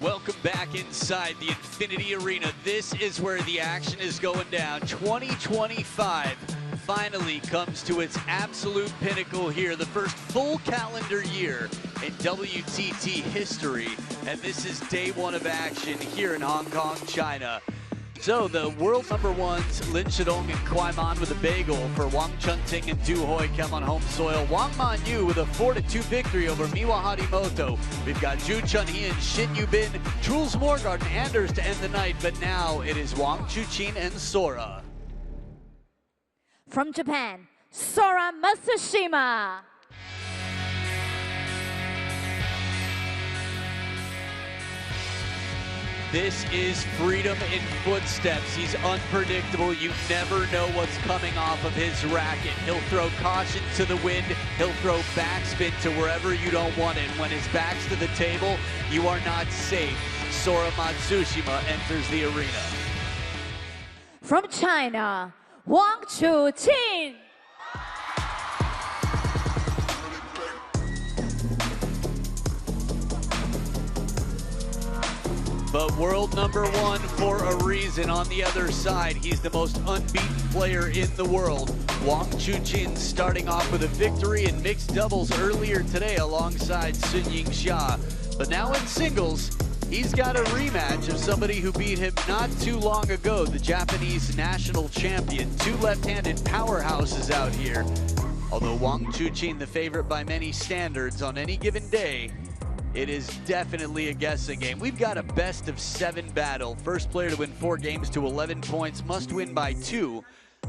Welcome back inside the Infinity Arena. This is where the action is going down. 2025 finally comes to its absolute pinnacle here. The first full calendar year in WTT history. And this is day one of action here in Hong Kong, China. So the world number ones, Lin Shidong and Kwai Man with a bagel for Wang Chunting and Du Hoi Kem on home soil. Wang Man Yu with a 4-2 victory over Miwa Harimoto. We've got Zhu Chunhee and Shin Yubin, Truls Morgard and Anders to end the night, but now it is Wang Chuqin and Sora. From Japan, Sora Matsushima. This is freedom in footsteps. He's unpredictable. You never know what's coming off of his racket. He'll throw caution to the wind. He'll throw backspin to wherever you don't want it. When his back's to the table, you are not safe. Sora Matsushima enters the arena. From China, Wang Chuqin. But world number one for a reason. On the other side, he's the most unbeaten player in the world. Wang Chuqin starting off with a victory in mixed doubles earlier today alongside Sun Yingxia. But now in singles, he's got a rematch of somebody who beat him not too long ago, the Japanese national champion. Two left-handed powerhouses out here. Although Wang Chuqin the favorite by many standards on any given day, it is definitely a guessing game. We've got a best of 7 battle. First player to win 4 games to 11 points, must win by 2,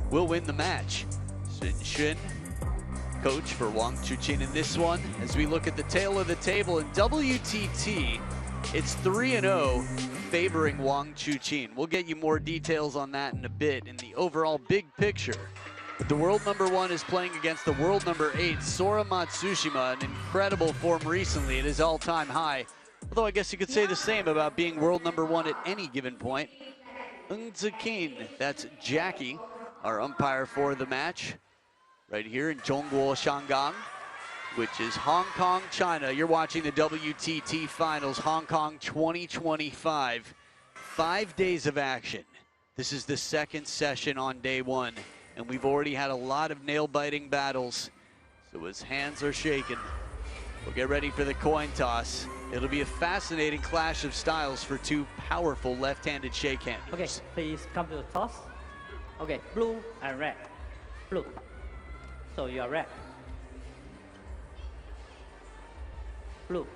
will win the match. Sun Shun, coach for Wang Chuqin in this one. As we look at the tail of the table in WTT, it's 3-0 favoring Wang Chuqin. We'll get you more details on that in a bit in the overall big picture. The world number one is playing against the world number 8, Sora Matsushima, an incredible form recently at his all-time high. Although I guess you could say the same about being world number one at any given point. Chuqin, that's Jackie, our umpire for the match, right here in Zhongguo, Shangang, which is Hong Kong, China. You're watching the WTT Finals, Hong Kong 2025. 5 days of action. This is the second session on day one. And we've already had a lot of nail-biting battles, so his hands are shaking. We'll get ready for the coin toss. It'll be a fascinating clash of styles for two powerful left-handed shake-handers. Okay, please come to the toss. Okay, blue and red. Blue. So you are red. Blue.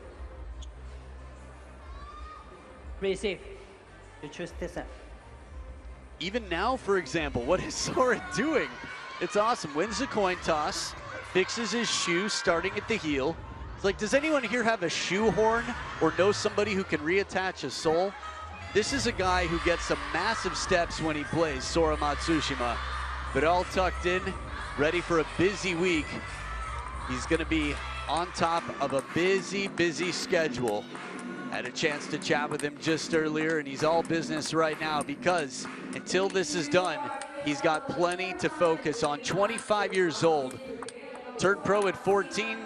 Receive. You choose this end. Even now, for example, what is Sora doing? It's awesome. Wins the coin toss, fixes his shoe starting at the heel. It's like, does anyone here have a shoe horn or know somebody who can reattach a sole? This is a guy who gets some massive steps when he plays, Sora Matsushima. But all tucked in, ready for a busy week. He's going to be on top of a busy, busy schedule. Had a chance to chat with him just earlier, and he's all business right now because until this is done, he's got plenty to focus on. 25 years old, turned pro at 14,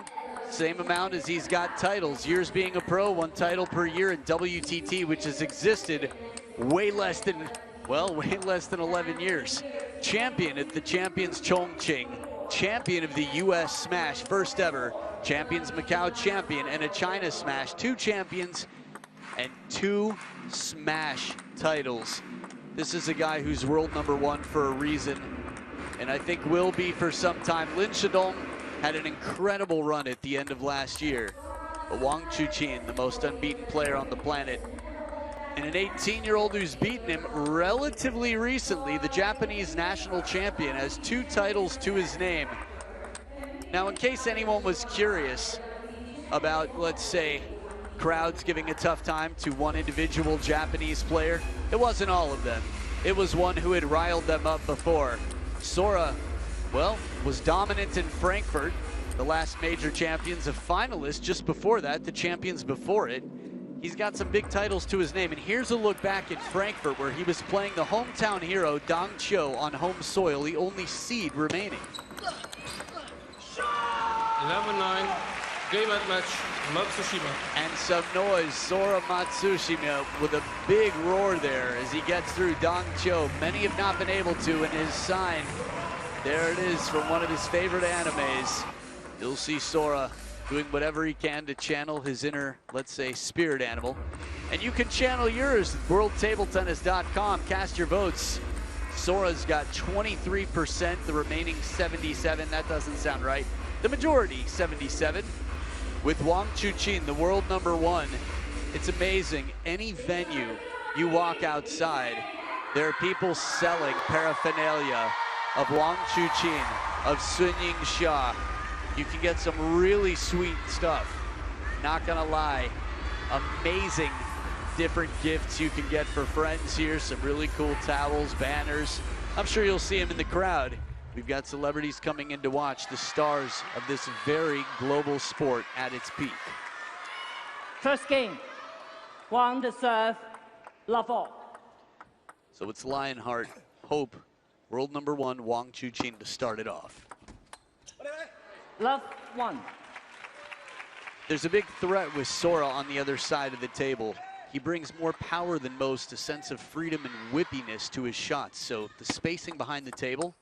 same amount as he's got titles. Years being a pro, 1 title per year in WTT, which has existed way less than 11 years. Champion at the Champions Chongqing, champion of the US Smash, first ever. Champions Macau champion and a China Smash, 2 champions and 2 Smash titles. This is a guy who's world number one for a reason, and I think will be for some time. Lin Shidong had an incredible run at the end of last year, but Wang Chuqin, the most unbeaten player on the planet, and an 18-year-old who's beaten him relatively recently, the Japanese national champion, has 2 titles to his name. Now, in case anyone was curious about, let's say, crowds giving a tough time to one individual Japanese player, it wasn't all of them. It was one who had riled them up before. Sora, well, was dominant in Frankfurt, the last major champions, a finalist just before that, the champions before it. He's got some big titles to his name, and here's a look back at Frankfurt where he was playing the hometown hero, Dang Qiu, on home soil, the only seed remaining. 11-9. Game at match, Matsushima. And some noise, Sora Matsushima with a big roar there as he gets through Dong Cho. Many have not been able to, and his sign, there it is from one of his favorite animes. You'll see Sora doing whatever he can to channel his inner, let's say, spirit animal. And you can channel yours at worldtabletennis.com. Cast your votes. Sora's got 23%, the remaining 77. That doesn't sound right. The majority, 77. With Wang Chuqin, the world #1. It's amazing. Any venue you walk outside, there are people selling paraphernalia of Wang Chuqin, of Sun Ying Xia. You can get some really sweet stuff. Not gonna lie, amazing different gifts you can get for friends here. Some really cool towels, banners. I'm sure you'll see them in the crowd. We've got celebrities coming in to watch the stars of this very global sport at its peak. First game, Wang to serve, love all. So it's Lionheart, Hope, world #1, Wang Chuqin to start it off. Love 1. There's a big threat with Sora on the other side of the table. He brings more power than most, a sense of freedom and whippiness to his shots. So the spacing behind the table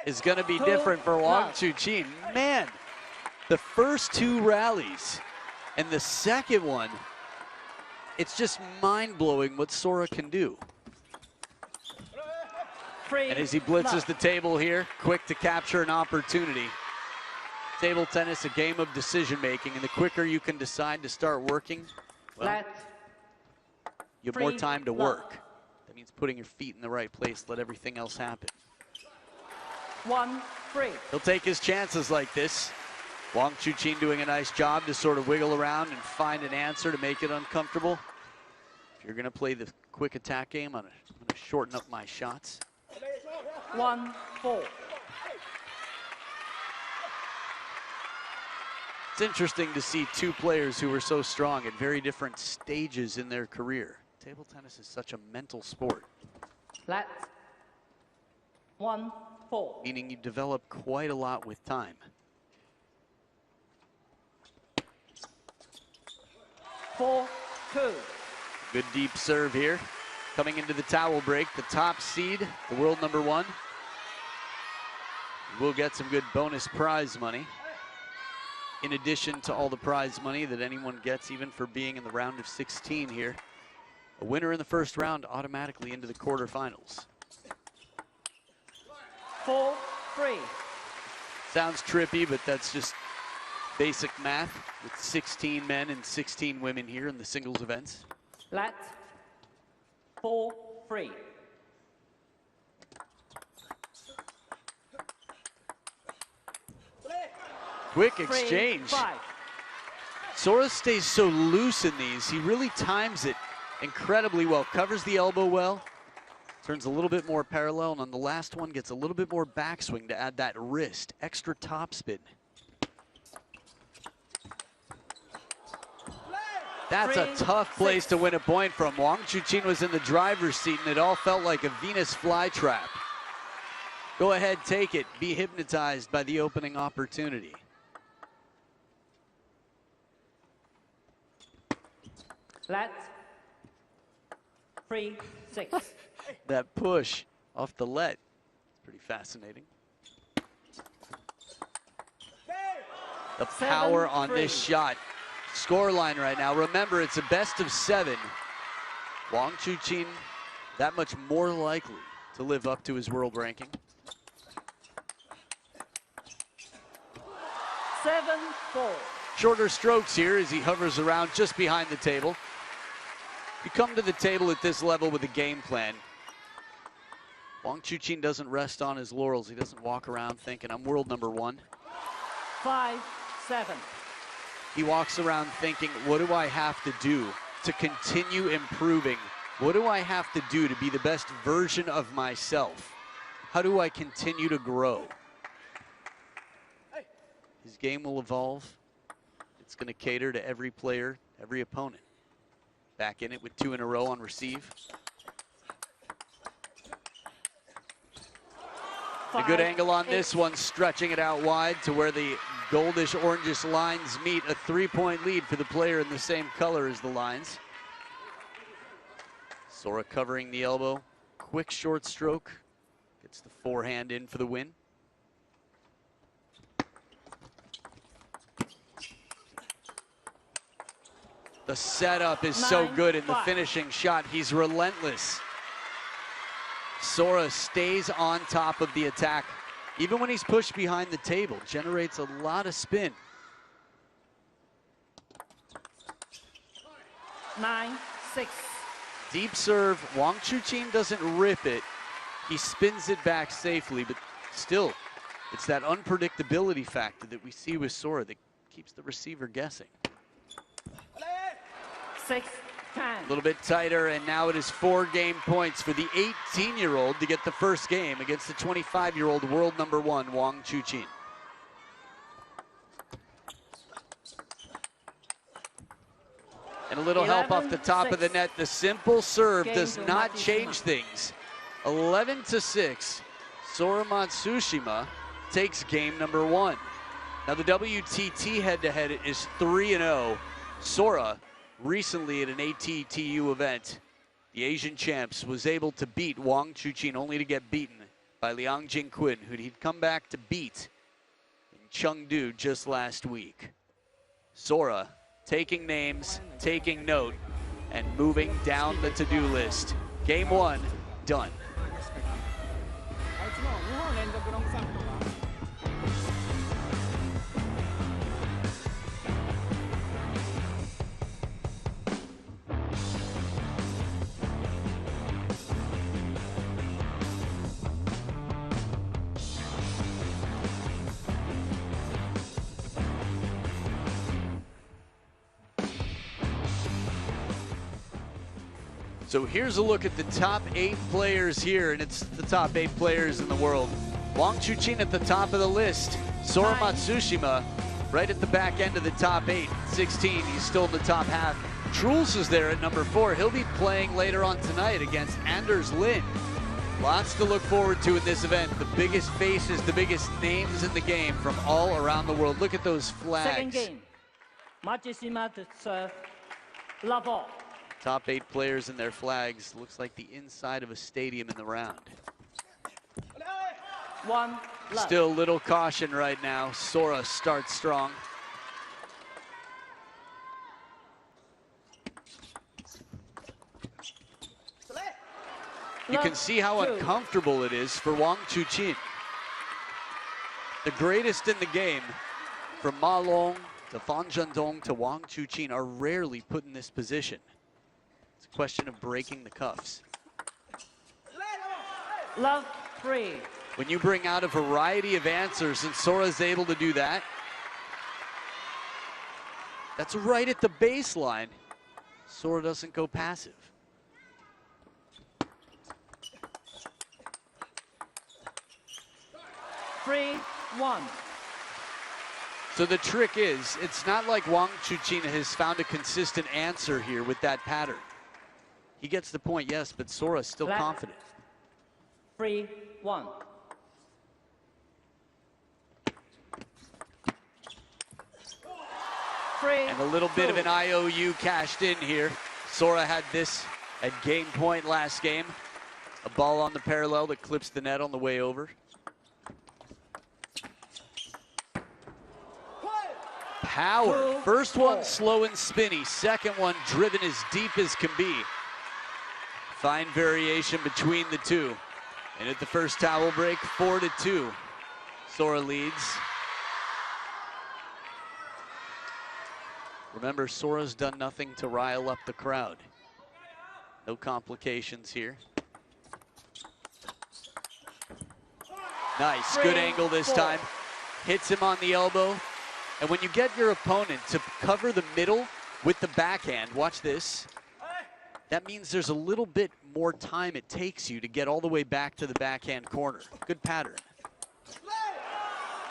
is going to be different for Wang Chuqin. Man, the first 2 rallies and the second one, it's just mind-blowing what Sora can do. And as he blitzes the table here, quick to capture an opportunity. Table tennis, a game of decision-making, and the quicker you can decide to start working, well, you have more time to work. That means putting your feet in the right place, let everything else happen. 1-3. He'll take his chances like this. Wang Chuqin doing a nice job to sort of wiggle around and find an answer to make it uncomfortable. If you're gonna play the quick attack game, I'm gonna shorten up my shots. 1-4. It's interesting to see 2 players who are so strong at very different stages in their career. Table tennis is such a mental sport. Flat. 1-4. Meaning you develop quite a lot with time. 4-2. Good deep serve here. Coming into the towel break, the top seed, the world #1. We'll get some good bonus prize money. In addition to all the prize money that anyone gets, even for being in the round of 16 here. A winner in the first round automatically into the quarterfinals. 4-3. Sounds trippy, but that's just basic math with 16 men and 16 women here in the singles events. Flat. 4-3. Quick exchange. 3-5. Sora stays so loose in these. He really times it incredibly well. Covers the elbow well. Turns a little bit more parallel, and on the last one gets a little bit more backswing to add that wrist. Extra topspin. That's a tough place to win a point from. Wang Chuqin was in the driver's seat, and it all felt like a Venus flytrap. Go ahead, take it. Be hypnotized by the opening opportunity. Flat. 3-6. That push off the let. It's pretty fascinating. The power on this shot. Scoreline right now. Remember, it's a best of 7. Wang Chuqin, that much more likely to live up to his world ranking. 7-4. Shorter strokes here as he hovers around just behind the table. You come to the table at this level with a game plan. Wang Chuqin doesn't rest on his laurels. He doesn't walk around thinking, I'm world #1. 5-7. He walks around thinking, what do I have to do to continue improving? What do I have to do to be the best version of myself? How do I continue to grow? His game will evolve. It's going to cater to every player, every opponent. Back in it with 2 in a row on receive. A good angle on this one, stretching it out wide to where the goldish orangish lines meet, a 3-point lead for the player in the same color as the lines. Sora covering the elbow, quick short stroke, gets the forehand in for the win. The setup is so good in the finishing shot. He's relentless. Sora stays on top of the attack. Even when he's pushed behind the table, generates a lot of spin. 9-6. Deep serve, Wang Chuqin doesn't rip it. He spins it back safely, but still, it's that unpredictability factor that we see with Sora that keeps the receiver guessing. 6-10. A little bit tighter, and now it is 4 game points for the 18-year-old to get the first game against the 25-year-old world number 1, Wang Chuqin. And a little help off the top of the net. The simple serve does not change things. 11-6, Sora Matsushima takes game number 1. Now the WTT head-to-head is 3-0. Sora, recently at an ATTU event, the Asian champs, was able to beat Wang Chuqin, only to get beaten by Liang Jingquin, who he'd come back to beat in Chengdu just last week. Sora taking names, taking note, and moving down the to-do list. Game 1, done. So here's a look at the top 8 players here, and it's the top 8 players in the world. Wang Chuqin at the top of the list. Sora Matsushima right at the back end of the top 8. 16, he's still in the top half. Truls is there at number 4. He'll be playing later on tonight against Anders Lind. Lots to look forward to in this event. The biggest faces, the biggest names in the game from all around the world. Look at those flags. Second game, Matsushima to serve, love all. Top 8 players and their flags. Looks like the inside of a stadium in the round. 1 love. Still a little caution right now. Sora starts strong. You can see how uncomfortable it is for Wang Chuqin. The greatest in the game, from Ma Long to Fan Zhendong to Wang Chuqin, are rarely put in this position. It's a question of breaking the cuffs. Love 3. When you bring out a variety of answers and Sora's able to do that, that's right at the baseline. Sora doesn't go passive. Three, 1. So the trick is, it's not like Wang Chuqin has found a consistent answer here with that pattern. He gets the point, yes, but Sora's still confident. 3, 1. And a little bit of an IOU cashed in here. Sora had this at game point last game. A ball on the parallel that clips the net on the way over. Power. First one slow and spinny. Second one driven as deep as can be. Fine variation between the two. And at the first towel break, 4-2. Sora leads. Remember, Sora's done nothing to rile up the crowd. No complications here. Nice, good angle this time. Hits him on the elbow. And when you get your opponent to cover the middle with the backhand, watch this. That means there's a little bit more time it takes you to get all the way back to the backhand corner. Good pattern.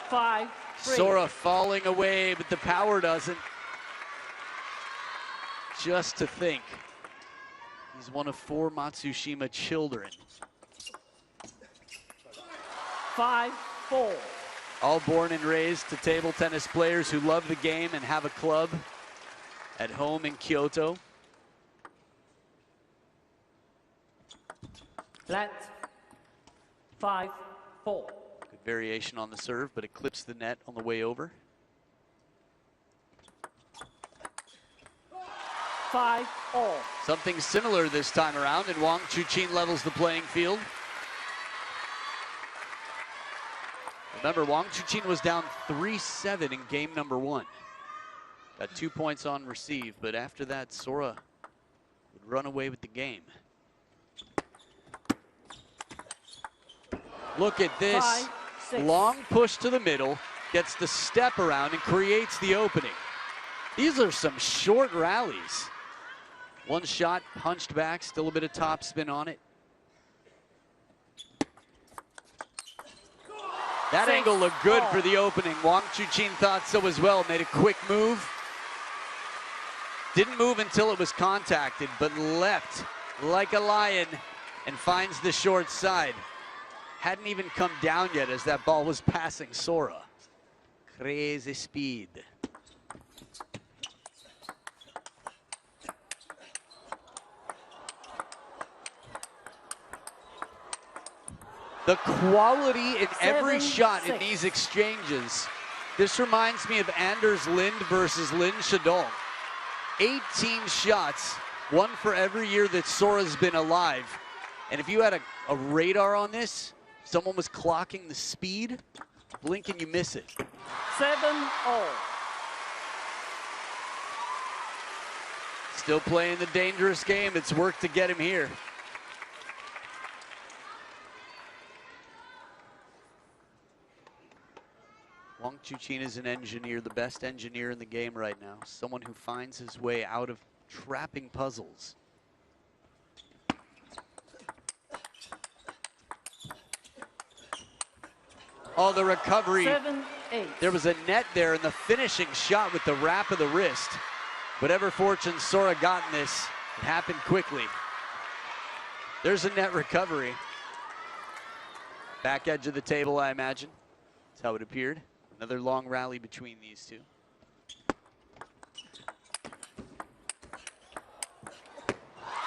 5-3. Sora falling away, but the power doesn't. Just to think, he's one of 4 Matsushima children. 5-4. All born and raised to table tennis players who love the game and have a club at home in Kyoto. Flat. 5-4. Good variation on the serve, but it clips the net on the way over. 5-all. Something similar this time around, and Wang Chuqin levels the playing field. Remember, Wang Chuqin was down 3-7 in game number 1. Got 2 points on receive, but after that, Sora would run away with the game. Look at this. 5-6. Long push to the middle, gets the step around and creates the opening. These are some short rallies. One shot punched back, still a bit of topspin on it. That angle looked good for the opening. Wang Chuqin thought so as well, made a quick move. Didn't move until it was contacted, but leapt like a lion and finds the short side. Hadn't even come down yet as that ball was passing Sora. Crazy speed. The quality in every shot in these exchanges. This reminds me of Anders Lind versus Lin Shadong. 18 shots, one for every year that Sora's been alive. And if you had a radar on this, someone was clocking the speed, blink and you miss it. 7-all. Still playing the dangerous game. It's worked to get him here. Wang Chuqin is an engineer, the best engineer in the game right now. Someone who finds his way out of trapping puzzles. Oh, the recovery. 7-8. There was a net there in the finishing shot with the wrap of the wrist. Whatever fortune Sora got in this, it happened quickly. There's a net recovery. Back edge of the table, I imagine. That's how it appeared. Another long rally between these two.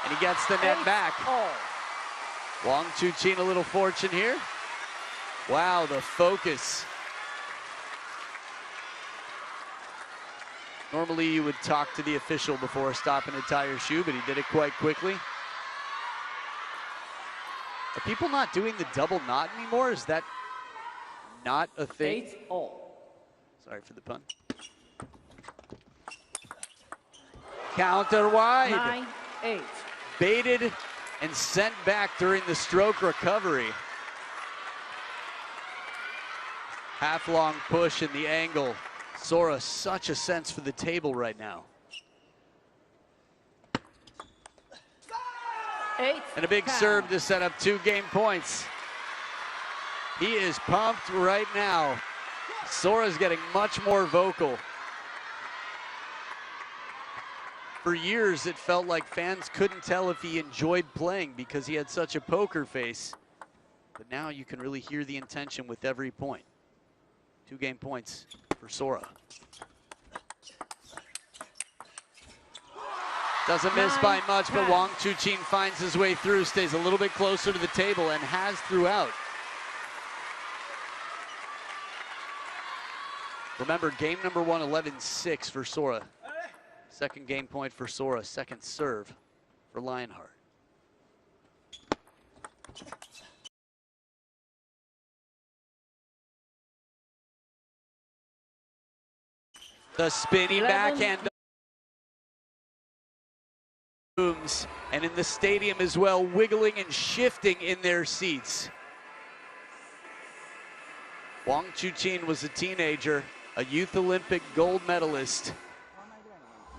And he gets the net back. Wang Chuqin a little fortune here. Wow, the focus. Normally you would talk to the official before stopping to tie your shoe, but he did it quite quickly. Are people not doing the double knot anymore? Is that not a thing? 8-all. Sorry for the pun. Counter wide. 9-8. Baited and sent back during the stroke recovery. Half long push in the angle. Sora, such a sense for the table right now. 8. And a big serve to set up 2 game points. He is pumped right now. Sora's getting much more vocal. For years, it felt like fans couldn't tell if he enjoyed playing because he had such a poker face. But now you can really hear the intention with every point. 2 game points for Sora. Doesn't miss by much, but Wang Chuqin finds his way through, stays a little bit closer to the table, and has throughout. Remember, game number 1, 11-6 for Sora. Second game point for Sora, second serve for Lionheart. The spinning backhand booms, and in the stadium as well, wiggling and shifting in their seats. Wang Chuqin was a teenager, a youth Olympic gold medalist.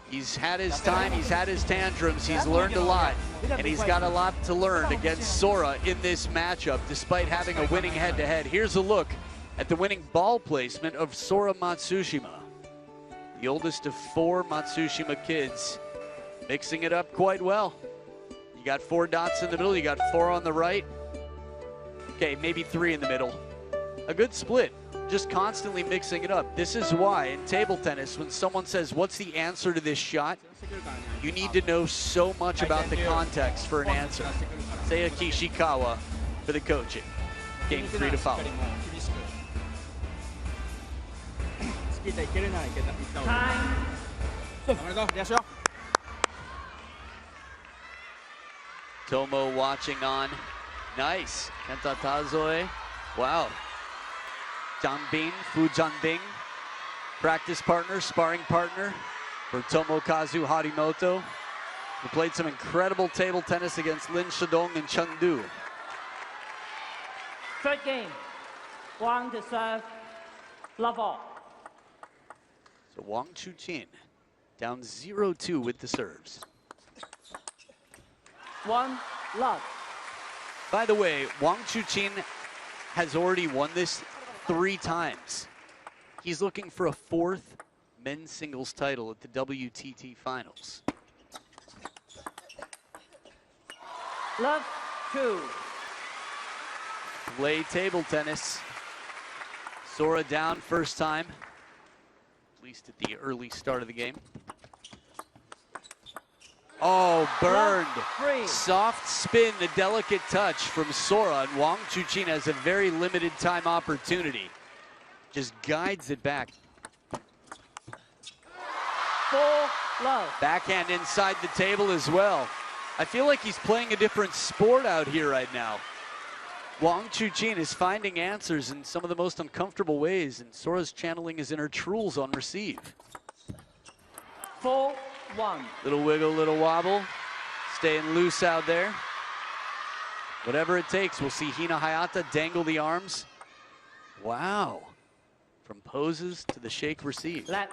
He's had his time, he's had his tantrums, he's learned a lot, and he's got a lot to learn against Sora in this matchup, despite having a winning head-to-head. Here's a look at the winning ball placement of Sora Matsushima, the oldest of 4 Matsushima kids, mixing it up quite well. You got 4 dots in the middle, you got 4 on the right. Okay, maybe 3 in the middle. A good split, just constantly mixing it up. This is why in table tennis, when someone says, what's the answer to this shot? You need to know so much about the context for an answer. Seiya Kishikawa for the coaching. Game 3 to follow. Time. Tomo watching on. Nice. Kenta Tazoe. Wow. Janbin, Fu Janbing. Practice partner, sparring partner for Tomokazu Harimoto, who played some incredible table tennis against Lin Shidong in Chengdu. Third game. Wang to serve. Love all. So Wang Chuqin down 0-2 with the serves. 1 love. By the way, Wang Chuqin has already won this 3 times. He's looking for a 4th men's singles title at the WTT finals. Love 2. Play table tennis. Sora down first time, at least at the early start of the game. Oh, burned. Love 3. Soft spin, the delicate touch from Sora, and Wang Chuqin has a very limited time opportunity. Just guides it back. 4 love. Backhand inside the table as well. I feel like he's playing a different sport out here right now. Wang Chuqin is finding answers in some of the most uncomfortable ways, and Sora's channeling his inner trulls on receive. 4-1. Little wiggle, little wobble. Staying loose out there. Whatever it takes, we'll see Hina Hayata dangle the arms. Wow. From poses to the shake receive. Let.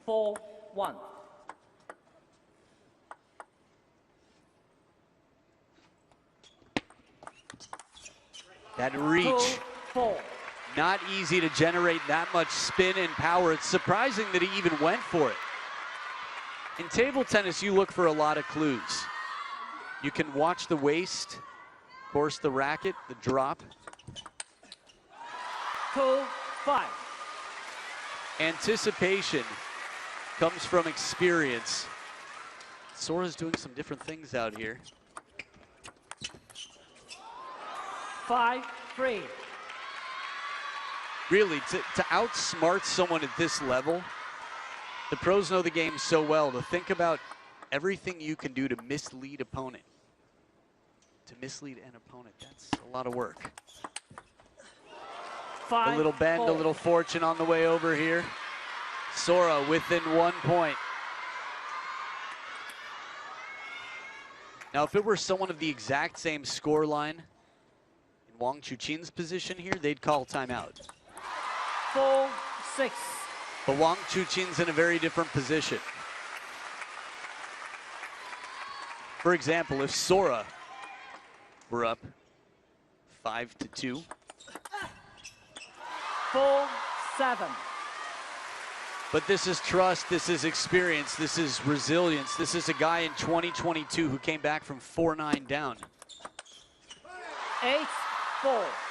4-1. That reach. 2-4. Not easy to generate that much spin and power. It's surprising that he even went for it. In table tennis, you look for a lot of clues. You can watch the waist, of course the racket, the drop. 2-5. Anticipation comes from experience. Sora's doing some different things out here. 5-3. Really, to outsmart someone at this level, the pros know the game so well, to think about everything you can do to mislead opponent. To mislead an opponent, that's a lot of work. 5-4. A little bend, a little fortune on the way over here. Sora within 1 point. Now, if it were someone of the exact same score line in Wang Chuqin's position here, they'd call timeout. 4-6. But Wang Chuqin's in a very different position. For example, if Sora were up 5-2. 4-7. But this is trust, this is experience, this is resilience. This is a guy in 2022 who came back from 4-9 down 8-4.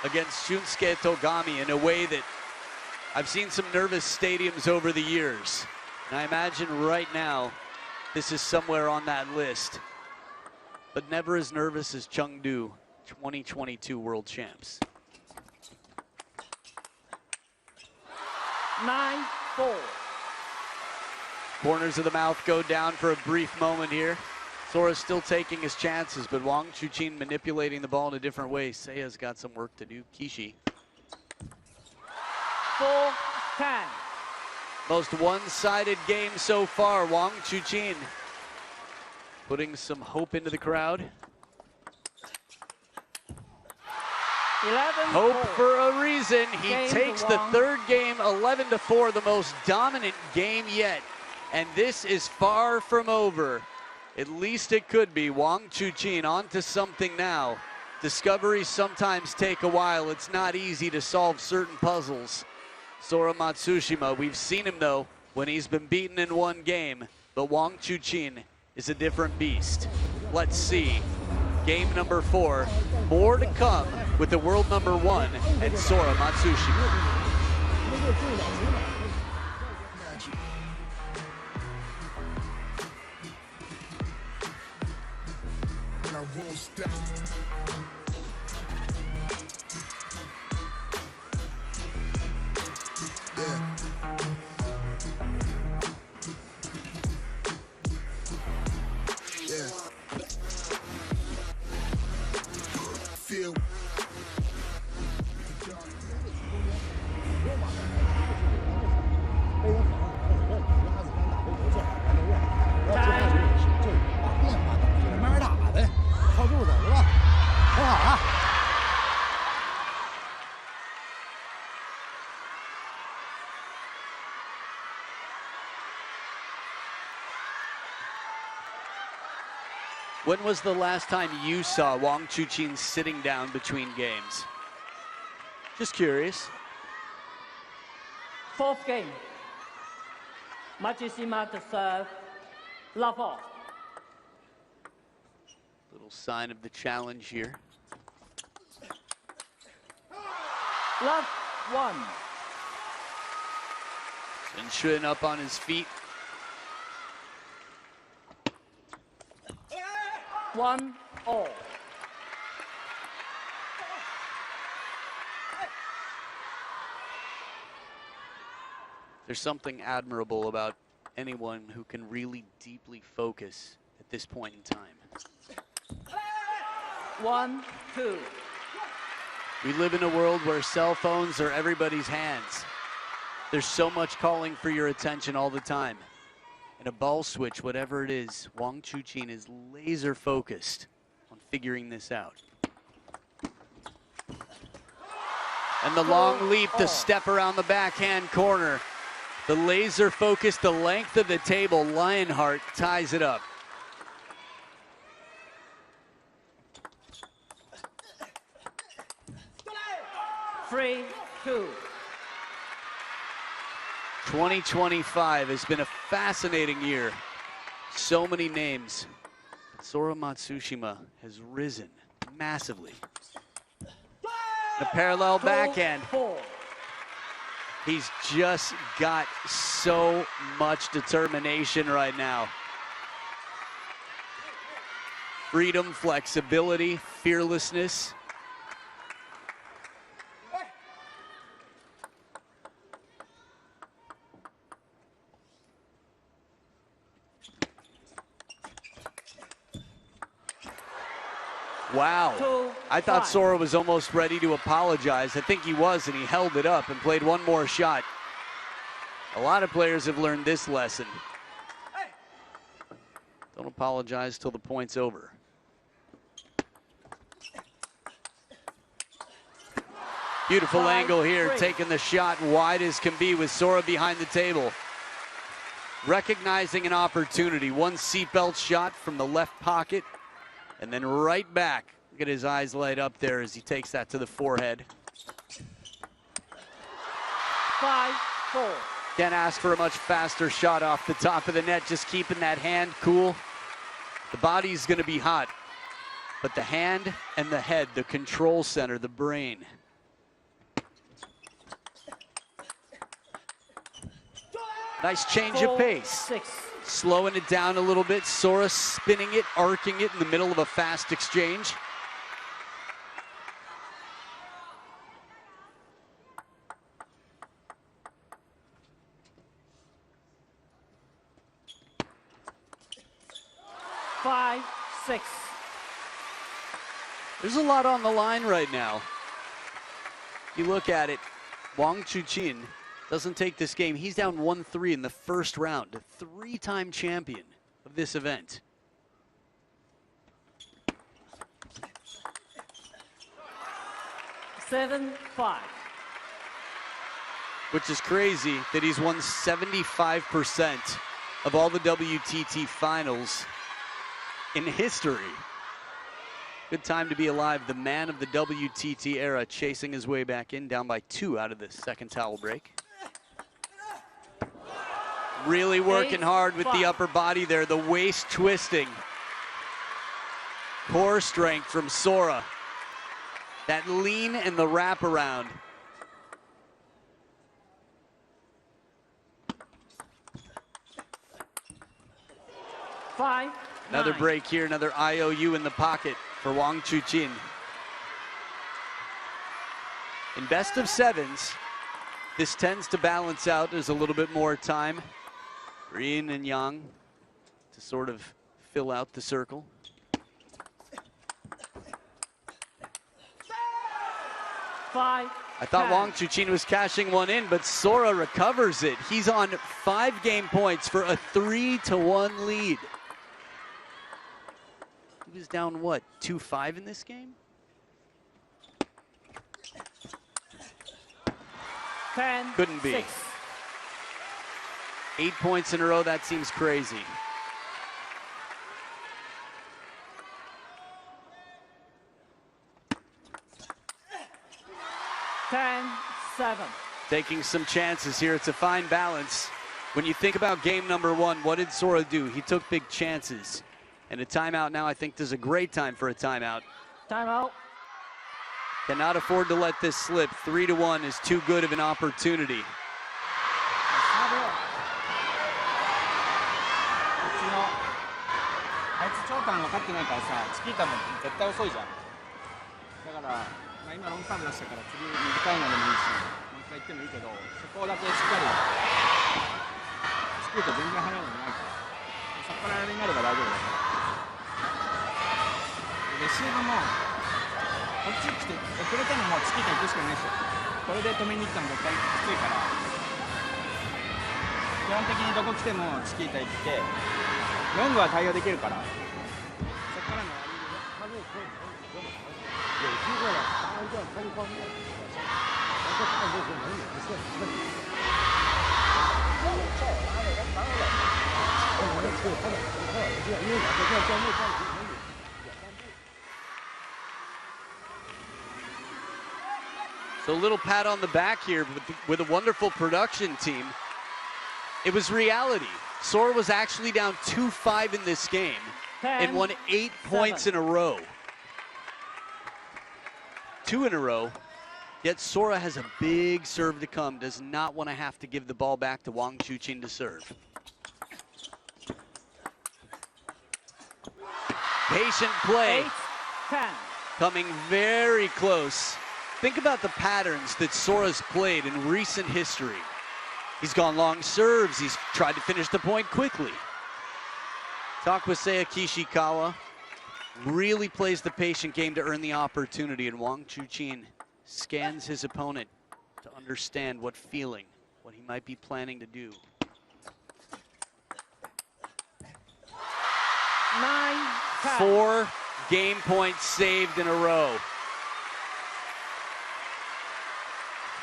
against Shunsuke Togami in a way that I've seen some nervous stadiums over the years. And I imagine right now, this is somewhere on that list. But never as nervous as Chengdu, 2022 world champs. 9-4. Corners of the mouth go down for a brief moment here. Sora's still taking his chances, but Wang Chuqin manipulating the ball in a different way. Seiya's got some work to do. Kishi. 4-10. Most one-sided game so far. Wang Chuqin putting some hope into the crowd. 11-4. Hope for a reason. He Game takes to the Wang. third game 11-4, the most dominant game yet. And this is far from over. At least it could be. Wang Chuqin on to something now. Discoveries sometimes take a while. It's not easy to solve certain puzzles. Sora Matsushima, we've seen him though when he's been beaten in one game. But Wang Chuqin is a different beast. Let's see. Game number 4. More to come with the world #1 and Sora Matsushima. When was the last time you saw Wang Chuqin sitting down between games? Just curious. 4th game. Matsushima to serve. Love off. Little sign of the challenge here. Love 1. And Chuqin up on his feet. 1-all. There's something admirable about anyone who can really deeply focus at this point in time. 1-2. We live in a world where cell phones are everybody's hands. There's so much calling for your attention all the time. And a ball switch, whatever it is, Wang Chuqin is laser focused on figuring this out. And the long leap to step around the backhand corner. The laser focus, the length of the table, Lionheart ties it up. Three, 2. 2025 has been a fascinating year. So many names. Sora Matsushima has risen massively. A parallel backhand. 4. He's just got so much determination right now. Freedom, flexibility, fearlessness. Wow. I thought Sora was almost ready to apologize. I think he was, and he held it up and played one more shot. A lot of players have learned this lesson. Don't apologize till the point's over. Beautiful angle here, taking the shot wide as can be with Sora behind the table. Recognizing an opportunity. One seatbelt shot from the left pocket. And then right back. Look at his eyes light up there as he takes that to the forehead. 5-4. Can't ask for a much faster shot off the top of the net, just keeping that hand cool. The body's gonna be hot, but the hand and the head, the control center, the brain. Nice change of pace. 6. Slowing it down a little bit. Sora spinning it, arcing it in the middle of a fast exchange. Five, 6. There's a lot on the line right now. You look at it, Wang Chuqin doesn't take this game. He's down 1-3 in the first round. A 3-time champion of this event. Seven, 5. Which is crazy that he's won 75% of all the WTT finals in history. Good time to be alive. The man of the WTT era chasing his way back in, down by 2 out of the second towel break. Really working hard with the upper body there, the waist twisting. Core strength from Sora. That lean and the wraparound. Another 9. break here, another IOU in the pocket for Wang Chuqin. In best of sevens, this tends to balance out. There's a little bit more time for Yin and Yang to sort of fill out the circle. Five. I thought Wang Chuqin was cashing one in, but Sora recovers it. He's on 5 game points for a 3-1 lead. He was down, what, 2-5 in this game? 10. Couldn't be. 6. 8 points in a row, that seems crazy. Ten. 7. Taking some chances here. It's a fine balance. When you think about game number 1, what did Sora do? He took big chances. And a timeout now, I think, is a great time for a timeout. Timeout. Cannot afford to let this slip. 3-1 is too good of an opportunity. あいつ長短分かってないからさ、チキータも絶対遅いじゃん。だから、まあ、今ロングサーブ出したから次短いのでもいいし、もう一回行ってもいいけど、そこだけしっかりチキータ全然速いのないから、そこからあれになれば大丈夫だから。レシーブもこっち来て遅れてももうチキータ行くしかないでしょ。これで止めに行ったの絶対きついから、基本的にどこ来てもチキータ行って。ロングは対応できるから。そこからの有机会了，他按照他的方面表现，咱这看就是能力不是问题。照拉的人当然了，我们这他的他老是这样，因为我这教练上可以远半步。 So a little pat on the back here with a wonderful production team. It was reality. Sora was actually down 2-5 in this game and won 8 points in a row. 2 in a row, yet Sora has a big serve to come, does not want to have to give the ball back to Wang Chuqin to serve. Patient play, 8-10. coming very close. Think about the patterns that Sora's played in recent history. He's gone long serves. He's tried to finish the point quickly. Takwasea Kishikawa really plays the patient game to earn the opportunity, and Wang Chuqin scans his opponent to understand what feeling, what he might be planning to do. 9-10. 4 game points saved in a row.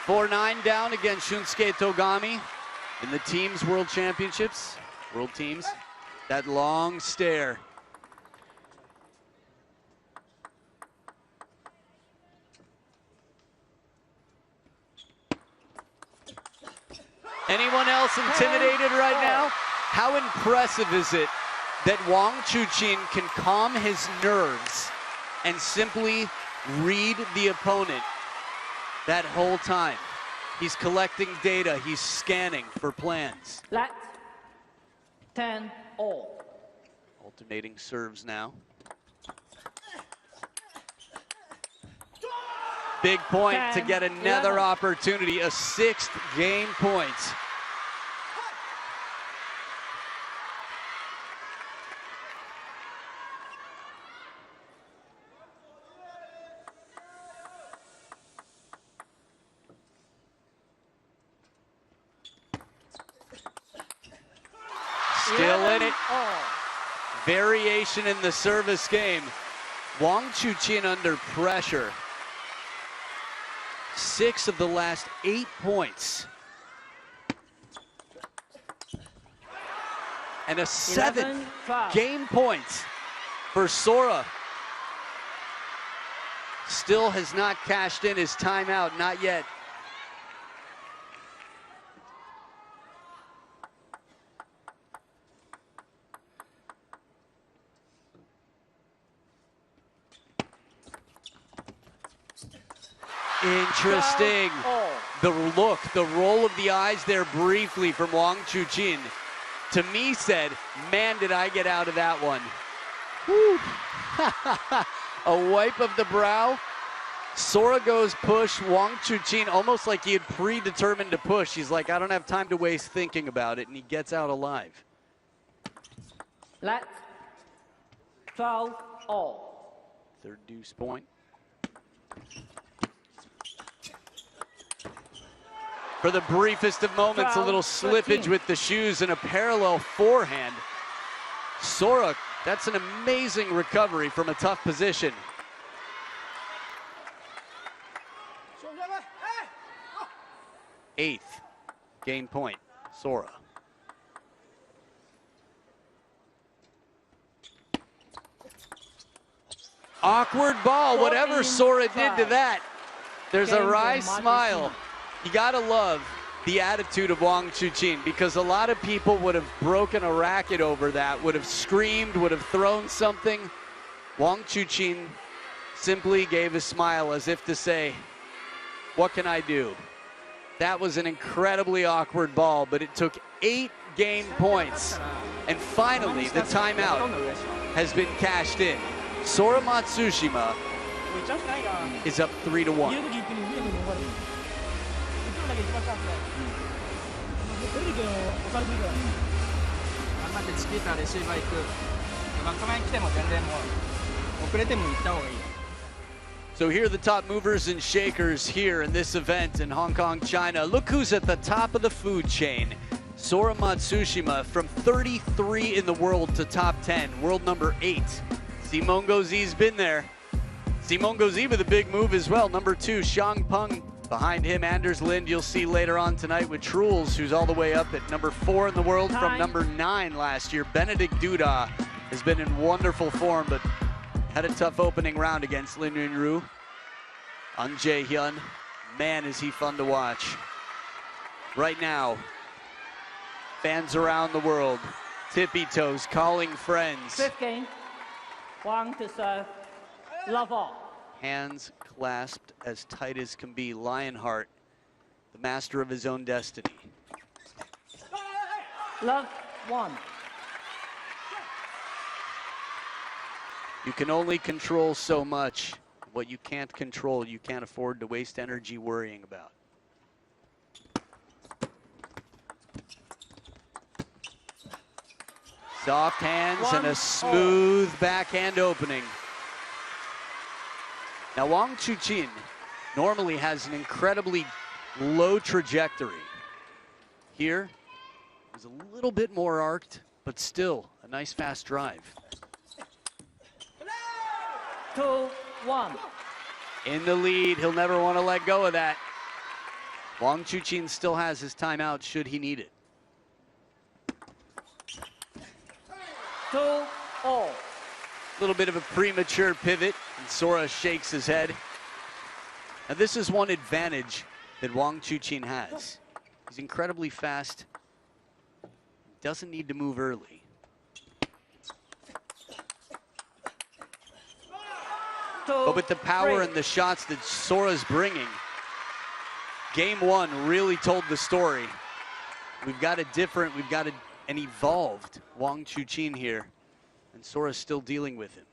4-9 down against Shunsuke Togami in the teams world championships, world teams. That long stare. Anyone else intimidated right now? How impressive is it that Wang Chuqin can calm his nerves and simply read the opponent that whole time? He's collecting data, he's scanning for plans. Let 10 all. Alternating serves now. Big point to 10, get another 11. opportunity, a 6th game point. Still in it. Variation in the service game. Wang Chuqin under pressure. 6 of the last 8 points. And a 7th 11-5. game point for Sora. Still has not cashed in his timeout, not yet. Interesting. The look, the roll of the eyes there briefly from Wang Chuqin, to me said, man, did I get out of that one. Whew. A wipe of the brow. Sora goes push. Wang Chuqin, almost like he had predetermined to push. He's like, I don't have time to waste thinking about it, and he gets out alive. Let 12-all. Third deuce point. For the briefest of moments, a little slippage with the shoes and a parallel forehand. Sora, that's an amazing recovery from a tough position. Eighth game point, Sora. Awkward ball, whatever Sora did to that. There's a wry smile. You gotta love the attitude of Wang Chuqin, because a lot of people would have broken a racket over that, would have screamed, would have thrown something. Wang Chuqin simply gave a smile as if to say, what can I do? That was an incredibly awkward ball, but it took 8 game points. And finally, the timeout has been cashed in. Sora Matsushima is up 3-1. 頑張ってチキータレシーバー行く。バック前に来ても全然もう遅れても行った方がいい。 So here are the top movers and shakers here in this event in Hong Kong, China. Look who's at the top of the food chain. Sora Matsushima, from 33 in the world to top 10, world number 8. Simon Gozi's been there. Simon Gozi with a big move as well. Number 2, Xiang Peng. Behind him, Anders Lind, you'll see later on tonight with Truls, who's all the way up at number 4 in the world from number 9 last year. Benedict Duda has been in wonderful form, but had a tough opening round against Lin Yunru. An Jae-hyun, man, is he fun to watch. Right now, fans around the world, tippy toes, calling friends. 5th game, Wang to serve, love all. Hands clasped as tight as can be. Lionheart, the master of his own destiny. Love 1. You can only control so much. What you can't control, you can't afford to waste energy worrying about. Soft hands and a smooth backhand opening. Now Wang Chuqin normally has an incredibly low trajectory. Here, is a little bit more arced, but still a nice fast drive. 2-1. In the lead, he'll never want to let go of that. Wang Chuqin still has his timeout should he need it. 2-all. A little bit of a premature pivot, and Sora shakes his head. Now this is one advantage that Wang Chuqin has. He's incredibly fast, doesn't need to move early. But with the power and the shots that Sora's bringing, game 1 really told the story. We've got an evolved Wang Chuqin here, and Sora's still dealing with him.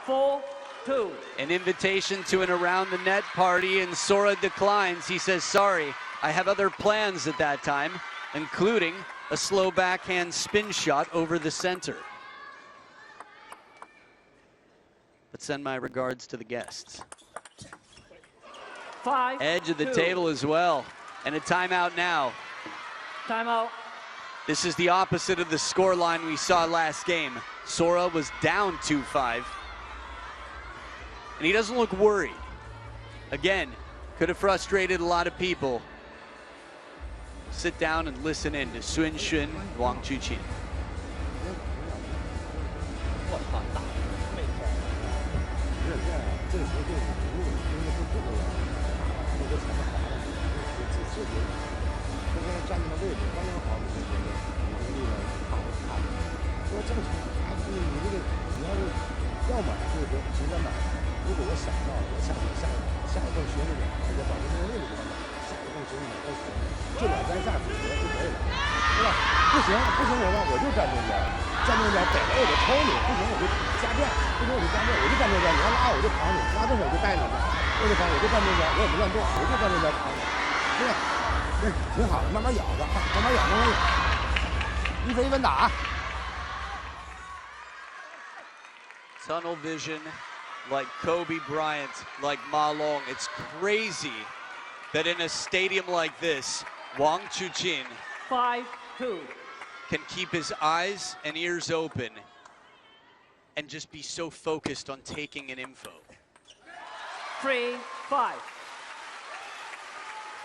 4-2. An invitation to an around the net party, and Sora declines. He says, sorry, I have other plans at that time, including a slow backhand spin shot over the center. But send my regards to the guests. 5-2. Edge of the table as well. And a timeout now. Timeout. This is the opposite of the scoreline we saw last game. Sora was down 2-5. And he doesn't look worried. Again, could have frustrated a lot of people. Sit down and listen in to Sun Xun, Wang Chuqin. 这个球队如果应该是不够了，或者踩到滑了，这确实，他现在站定的位置刚刚好，你这个力量卡的。所以这个球，你这个你要是要么就是说实在下组合就可以了，对吧？不行我就站中间，站中间逮着我就抽你，不行我就加变，不行我就加变，我就站中间，你要拉我就扛你，拉正手我就带你去，我就扛，我就站中间，我也不乱动，我就站中间扛你，对吧？对，挺好的，慢慢咬着，慢慢咬，慢慢咬，一分一分打。 Tunnel vision, like Kobe Bryant, like Ma Long. It's crazy that in a stadium like this, Wang Chuqin 5-2. can keep his eyes and ears open and just be so focused on taking an info. 3-5.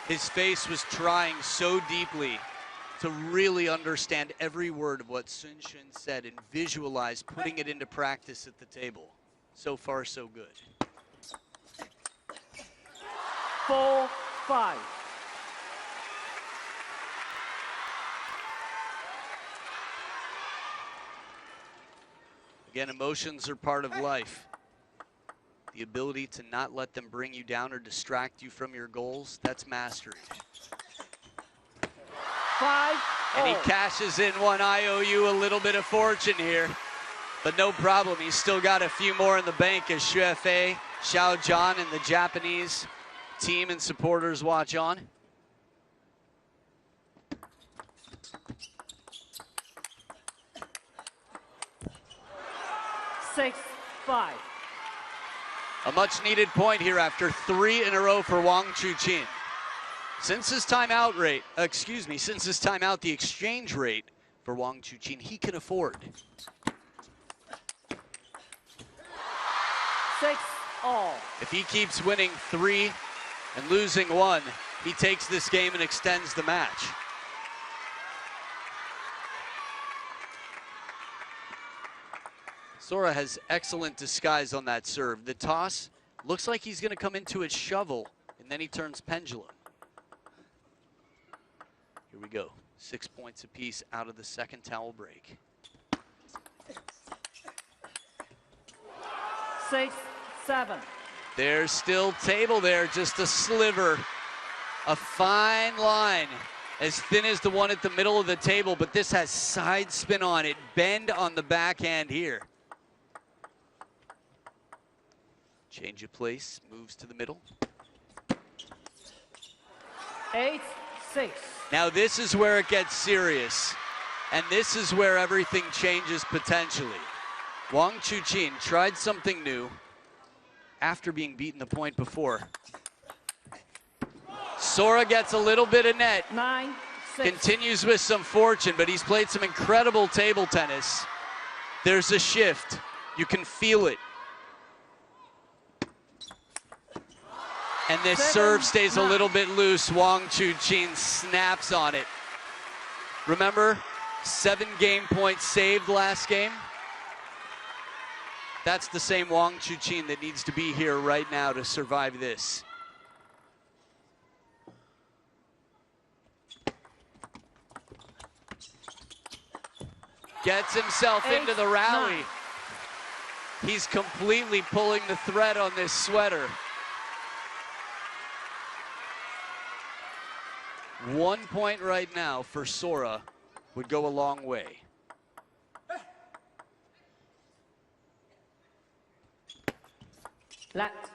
His face was trying so deeply to really understand every word of what Sun Shun said and visualize putting it into practice at the table. So far, so good. 4-5. Again, emotions are part of life. The ability to not let them bring you down or distract you from your goals, that's mastery. 5. And he cashes in one IOU, a little bit of fortune here. But no problem, he's still got a few more in the bank as Xuefei, Xiao Zhan, and the Japanese team and supporters watch on. Six, 5. A much needed point here after 3 in a row for Wang Chuqin. Since his timeout, the exchange rate for Wang Chuqin, he can afford. 6-all. If he keeps winning 3 and losing 1, he takes this game and extends the match. Sora has excellent disguise on that serve. The toss looks like he's gonna come into it shovel, and then he turns pendulum. Here we go, 6 points apiece out of the second towel break. 6-7. There's still table there, just a sliver. A fine line, as thin as the one at the middle of the table, but this has side spin on it, bend on the backhand here. Change of place, moves to the middle. 8-6. Now this is where it gets serious, and this is where everything changes potentially. Wang Chuqin tried something new after being beaten the point before. Sora gets a little bit of net. 9-6. Continues with some fortune, but he's played some incredible table tennis. There's a shift. You can feel it. And this serve stays a little bit loose. Wang Chuqin snaps on it. Remember, 7 game points saved last game? That's the same Wang Chuqin that needs to be here right now to survive this. Gets himself into the rally. 9. He's completely pulling the thread on this sweater. 1 point right now for Sora would go a long way. Left.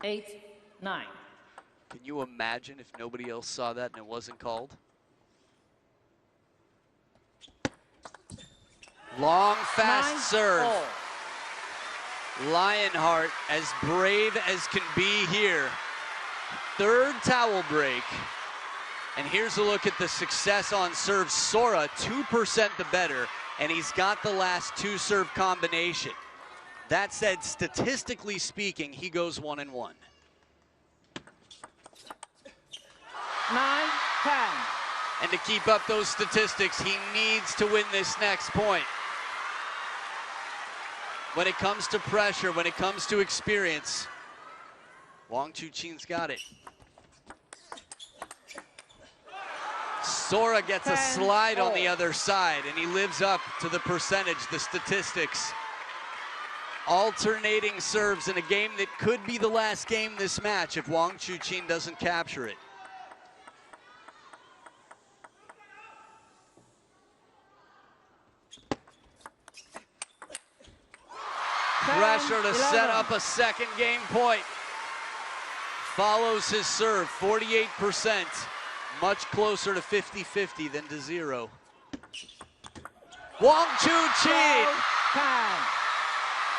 8-9. Can you imagine if nobody else saw that and it wasn't called? Long, fast serve. 9-all. Lionheart, as brave as can be here. Third towel break. And here's a look at the success on serve. Sora, 2% the better, and he's got the last 2 serve combination. That said, statistically speaking, he goes 1-1. 9-10. And to keep up those statistics, he needs to win this next point. When it comes to pressure, when it comes to experience, Wang Chuqin's got it. Sora gets a slide on the other side, and he lives up to the percentage, the statistics. Alternating serves in a game that could be the last game this match if Wang Chuqin doesn't capture it. pressure to 11. set up a second game point. Follows his serve, 48%. Much closer to 50-50 than to 0. Wang Chuqin, 10.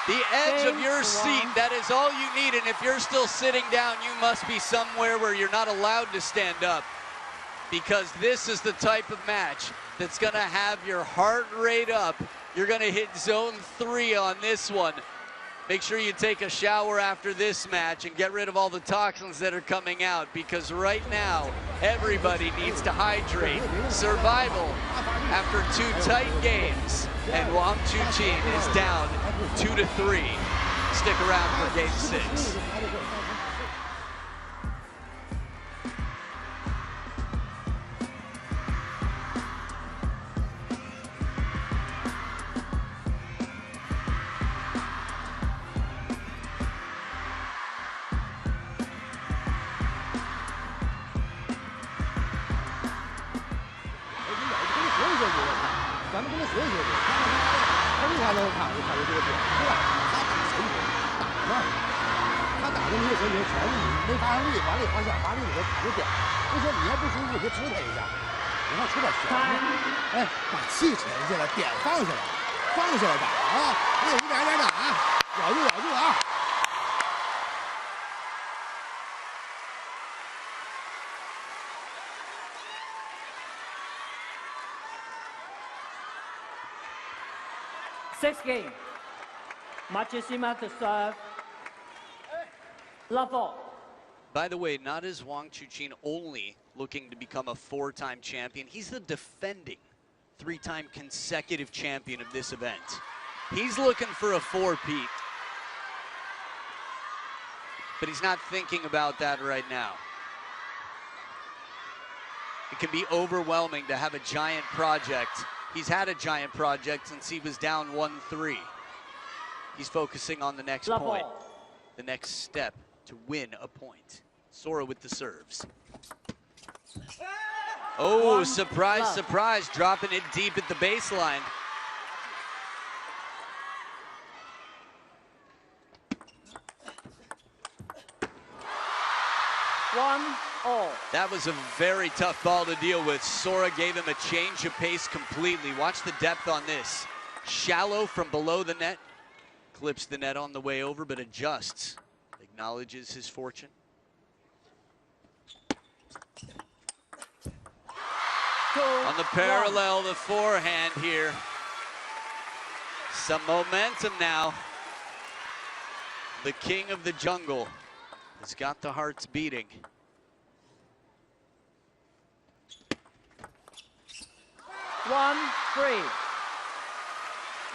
the edge of your Game seat, one. that is all you need. And if you're still sitting down, you must be somewhere where you're not allowed to stand up. Because this is the type of match that's gonna have your heart rate up. You're gonna hit zone 3 on this one. Make sure you take a shower after this match and get rid of all the toxins that are coming out, because right now, everybody needs to hydrate. Survival after 2 tight games, and Wang Chuqin is down 2-3. Stick around for game 6.咱们跟他学一学，他为啥能卡住这个点，对吧？他打神球，打嘛，他打的那些神球全是你没发力，完了以后想发力你就卡住点，就说你要不舒服你就支他一下，然后出点旋律，哎，把气沉下来，点放下来，放下来打啊，你有一点点打，咬住咬住啊。Sixth game. Matsushima to serve. Love all. By the way, not as Wang Chuqin only looking to become a 4-time champion. He's the defending 3-time consecutive champion of this event. He's looking for a 4-peat. But he's not thinking about that right now. It can be overwhelming to have a giant project. He's had a giant project since he was down 1-3. He's focusing on the next point, the next step to win a point. Sora with the serves. Oh, surprise, surprise, dropping it deep at the baseline. That was a very tough ball to deal with. Sora gave him a change of pace completely. Watch the depth on this. Shallow from below the net. Clips the net on the way over, but adjusts. Acknowledges his fortune. On the parallel, the forehand here. Some momentum now. The king of the jungle has got the hearts beating.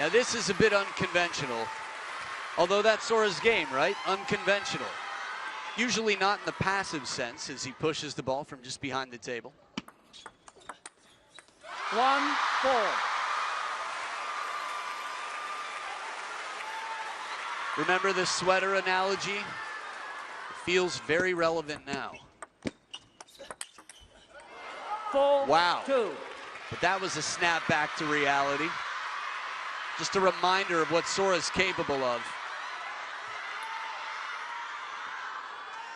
Now this is a bit unconventional. Although that's Sora's game, right? Unconventional. Usually not in the passive sense as he pushes the ball from just behind the table. 1-4. Remember the sweater analogy? It feels very relevant now. 4-2. Wow. But that was a snap back to reality. Just a reminder of what Sora's capable of.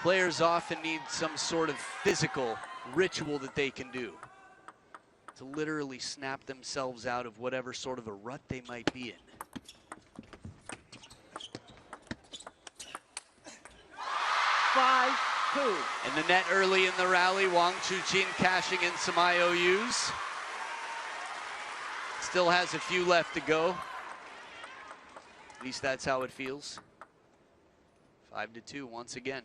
Players often need some sort of physical ritual that they can do to literally snap themselves out of whatever sort of a rut they might be in. In the net early in the rally, Wang Chuqin cashing in some IOUs. Still has a few left to go. At least that's how it feels. 5-2 once again.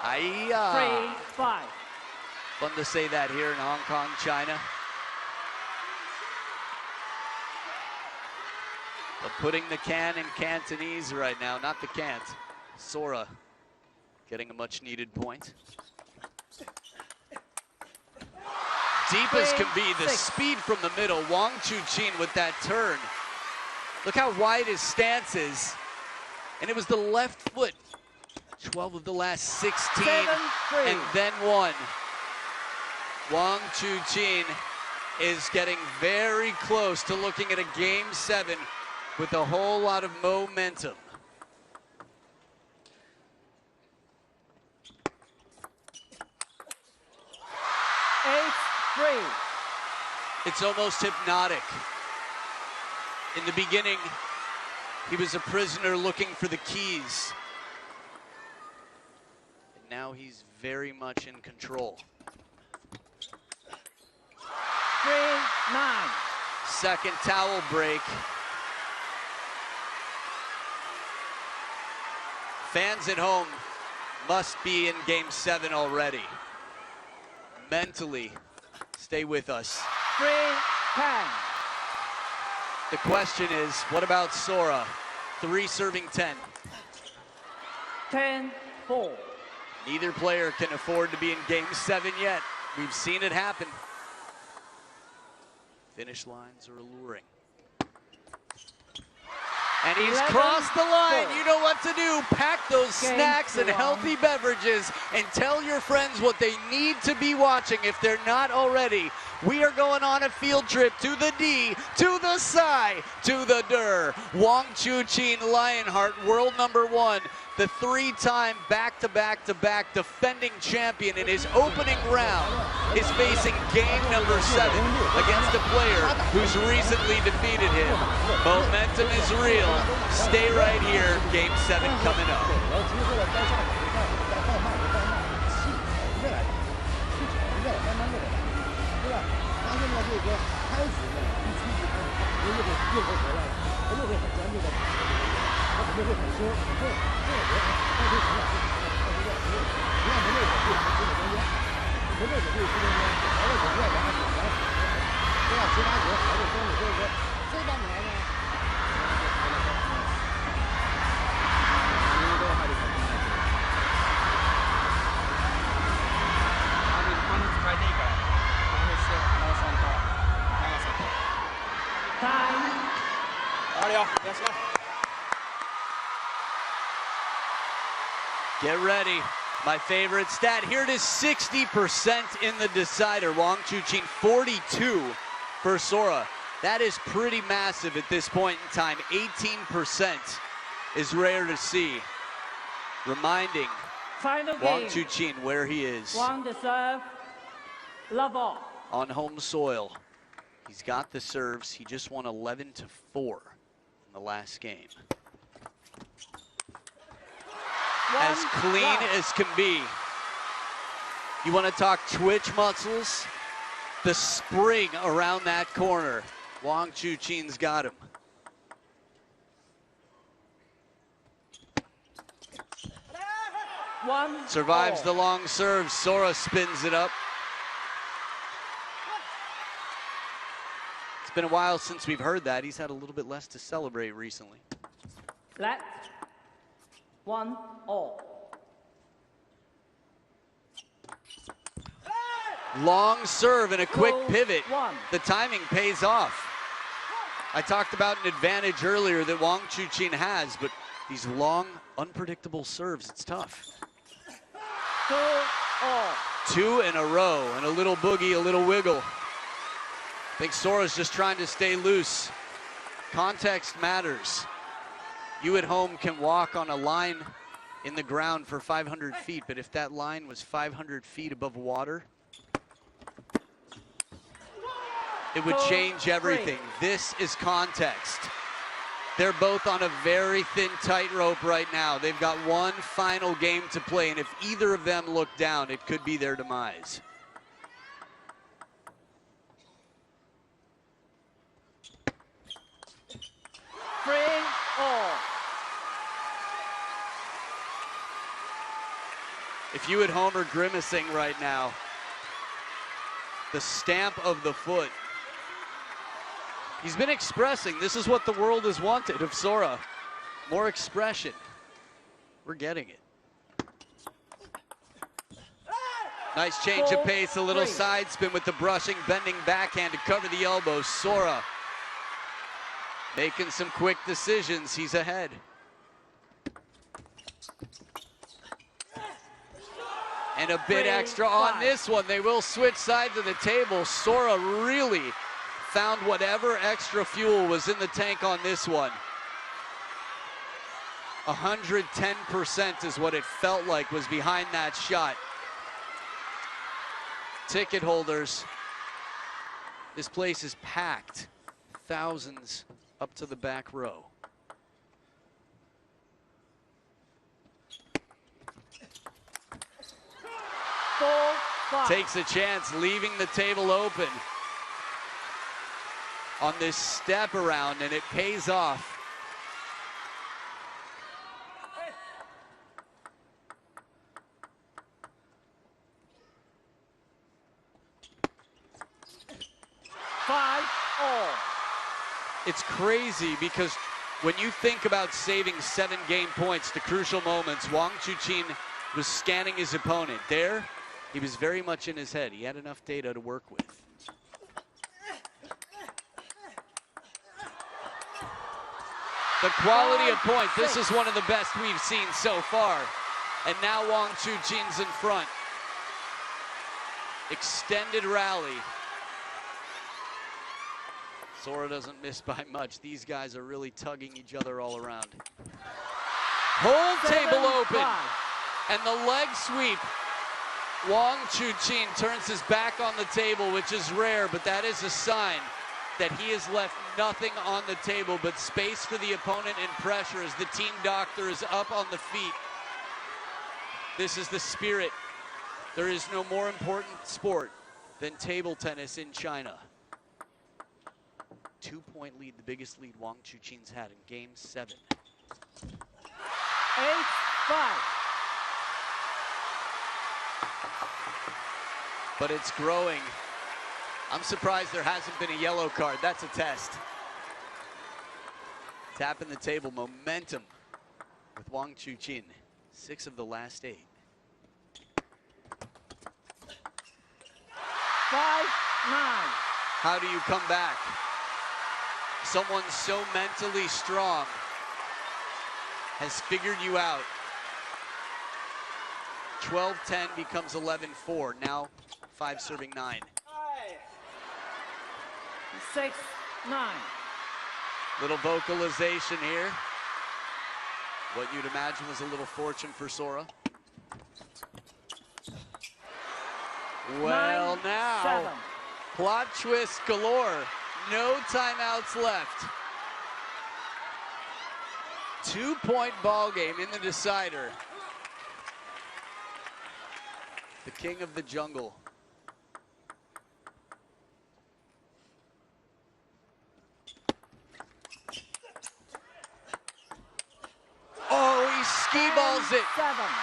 Aiya. 3-5. Fun to say that here in Hong Kong, China. But putting the can in Cantonese right now, not the can't. Sora getting a much needed point. Deep as can be, the speed from the middle. Wang Chuqin with that turn. Look how wide his stance is. And it was the left foot. 12 of the last 16, 7-3. and then 1. Wang Chuqin is getting very close to looking at a Game 7 with a whole lot of momentum. It's almost hypnotic. In the beginning, he was a prisoner looking for the keys. And now he's very much in control. 3-9. Second towel break. Fans at home must be in Game 7 already. Mentally, stay with us. 3-10. The question is, what about Sora? 3 serving 10. 10-4. Neither player can afford to be in Game 7 yet. We've seen it happen. Finish lines are alluring. And he's 11-4. crossed the line. You know what to do. Pack those Game snacks and 1. healthy beverages and tell your friends what they need to be watching if they're not already. We are going on a field trip to the D, to the Psy, to the Der. Wang Chuqin Lionheart, world number 1, the 3-time back-to-back-to-back defending champion in his opening round, is facing game number 7 against a player who's recently defeated him. Momentum is real. Stay right here. Game 7 coming up. 就是说开始呢，一出去看，又会回来了，他又会很专注的打这个游戏，他肯定会很凶，很重。这个人他可以成长，你看门内手对门内中间，门内手对中间，还有手对两手，对吧？其他球还是中路，所以说这帮女孩呢，Get ready. My favorite stat. Here it is, 60% in the decider. Wang Chuqin, 42 for Sora. That is pretty massive at this point in time. 18% is rare to see. Reminding Final Wang game. Chuqin where he is. Wang the serve. Love all. On home soil. He's got the serves. He just won 11-4 in the last game. As clean as can be. You want to talk twitch muscles? The spring around that corner. Wang Chuqin's got him. Survives the long serve. Sora spins it up. It's been a while since we've heard that. He's had a little bit less to celebrate recently. Let 1-all. Long serve and a quick pivot. 1. The timing pays off. I talked about an advantage earlier that Wang Chuqin has, but these long, unpredictable serves, it's tough. 2-all. 2 in a row, and a little boogie, a little wiggle. I think Sora's just trying to stay loose. Context matters. You at home can walk on a line in the ground for 500 feet, but if that line was 500 feet above water, it would change everything. This is context. They're both on a very thin tightrope right now. They've got one final game to play, and if either of them look down, it could be their demise. All. If you at home are grimacing right now, the stamp of the foot. He's been expressing, this is what the world has wanted of Sora. More expression. We're getting it. Nice change of pace, a little side spin with the brushing, bending backhand to cover the elbow. Sora making some quick decisions. He's ahead. And a bit extra on this one. They will switch sides of the table. Sora really found whatever extra fuel was in the tank on this one. 110% is what it felt like was behind that shot. Ticket holders, this place is packed. Thousands up to the back row. Takes a chance, leaving the table open on this step around, and it pays off. It's crazy because when you think about saving 7 game points to crucial moments, Wang Chuqin was scanning his opponent. There, he was very much in his head. He had enough data to work with. The quality of points, this is one of the best we've seen so far. And now Wang Chuqin's in front. Extended rally. Sora doesn't miss by much. These guys are really tugging each other all around. Whole table open. And the leg sweep. Wang Chuqin turns his back on the table, which is rare, but that is a sign that he has left nothing on the table but space for the opponent and pressure as the team doctor is up on the feet. This is the spirit. There is no more important sport than table tennis in China. 2-point lead, the biggest lead Wang Chuqin's had in game 7. 8-5. But it's growing. I'm surprised there hasn't been a yellow card. That's a test. Tapping the table, momentum with Wang Chuqin. 6 of the last 8. 5-9. How do you come back? Someone so mentally strong has figured you out. 12-10 becomes 11-4. Now 5 serving 9. 6-9. Little vocalization here. What you'd imagine was a little fortune for Sora. Well, now, plot twist galore. No timeouts left. 2-point ball game in the decider. The king of the jungle. Oh, he ski balls it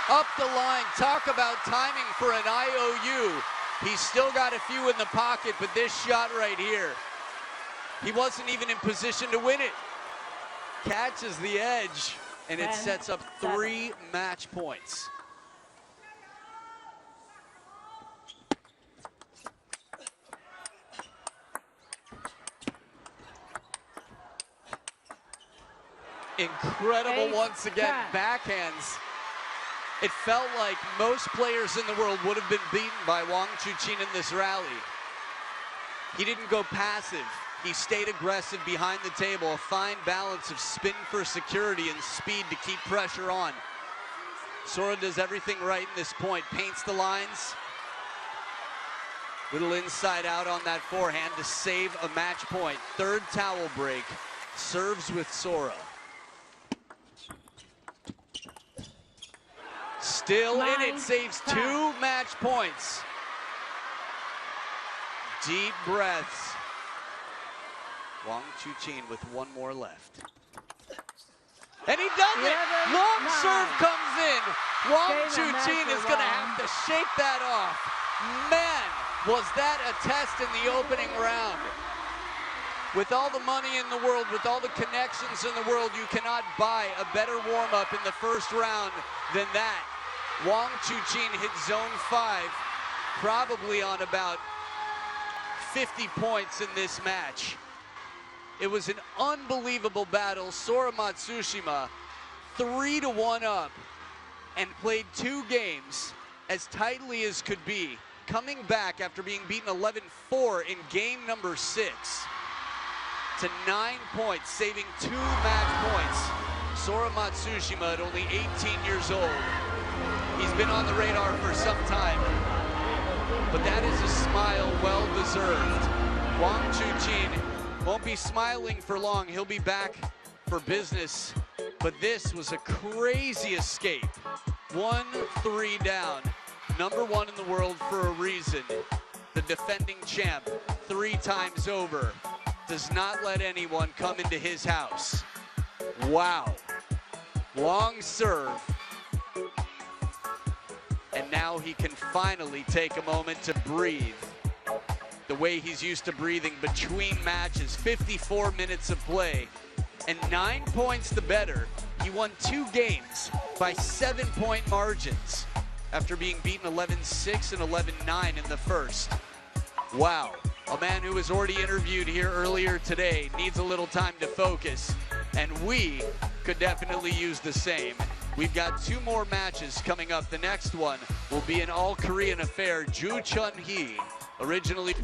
up the line. Talk about timing for an IOU. He's still got a few in the pocket, but this shot right here, he wasn't even in position to win it. Catches the edge, and it sets up 3 match points. Incredible once again, backhands. It felt like most players in the world would have been beaten by Wang Chuqin in this rally. He didn't go passive. He stayed aggressive behind the table, a fine balance of spin for security and speed to keep pressure on. Sora does everything right in this point, paints the lines. Little inside out on that forehand to save a match point. 3rd towel break, serves with Sora. Still in it, saves 2 match points. Deep breaths. Wang Chuqin with 1 more left. And he does it! Long serve comes in. Wang Chuqin is going to have to shake that off. Man, was that a test in the opening round. With all the money in the world, with all the connections in the world, you cannot buy a better warm-up in the first round than that. Wang Chuqin hit zone 5, probably on about 50 points in this match. It was an unbelievable battle. Sora Matsushima, 3-1 up, and played 2 games as tightly as could be, coming back after being beaten 11-4 in game number 6 to 9 points, saving 2 match points. Sora Matsushima at only 18 years old. He's been on the radar for some time, but that is a smile well deserved. Wang Chuqin won't be smiling for long. He'll be back for business, but this was a crazy escape. 1-3 down, number 1 in the world for a reason. The defending champ, 3 times over, does not let anyone come into his house. Wow. Long serve. And now he can finally take a moment to breathe the way he's used to breathing between matches. 54 minutes of play and 9 points the better. He won 2 games by 7-point margins after being beaten 11-6 and 11-9 in the first. Wow, a man who was already interviewed here earlier today needs a little time to focus, and we could definitely use the same. We've got 2 more matches coming up. The next one will be an all-Korean affair. Ju Chun-hee, originally...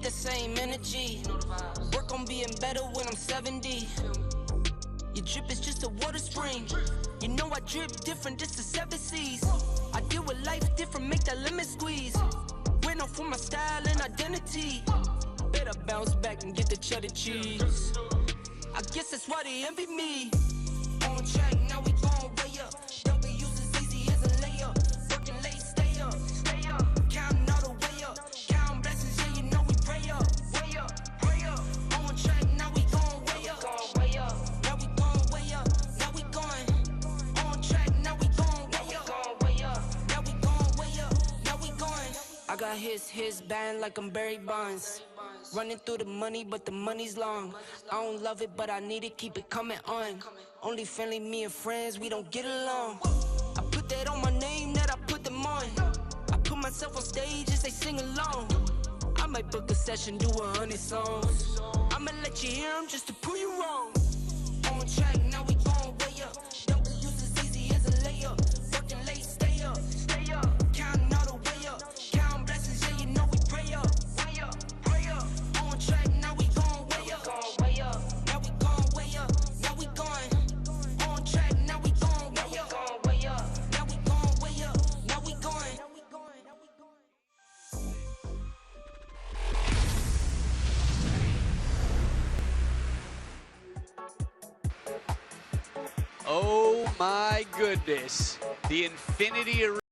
The same energy. Work on being better when I'm 70. Your drip is just a water spring. You know I drip different, just the 7 seas. I deal with life different, make that lemon squeeze. Went off for my style and identity. Better bounce back and get the cheddar cheese. I guess that's why they envy me. On track, now we going way up. W's as easy as a layup. Working late, stay up. Counting all the way up. Counting blessings, yeah, you know we pray up. Way up, pray up. On track, now we going way up. Now we going way up. Now we going. On track, now we going way up. Now we going way up. Now we going. I got his band like I'm Barry Bonds. Running through the money, but the money's long. I don't love it, but I need it, keep it coming on. Only friendly, me and friends, we don't get along. I put that on my name, that I put them on. I put myself on stage as they sing along. I might book a session, do 100 songs. I'ma let you hear them just to prove you wrong. On track, now we going way up. W's as easy as a layup. Working late, stay up. Counting all the way up. Counting blessings, yeah, you know we pray up. Pray up. On track, now we going way up. Now we going way up. Now we going. On track, now we going way up. Now we going way up. Now we going. Oh my goodness. The Infinity Arena.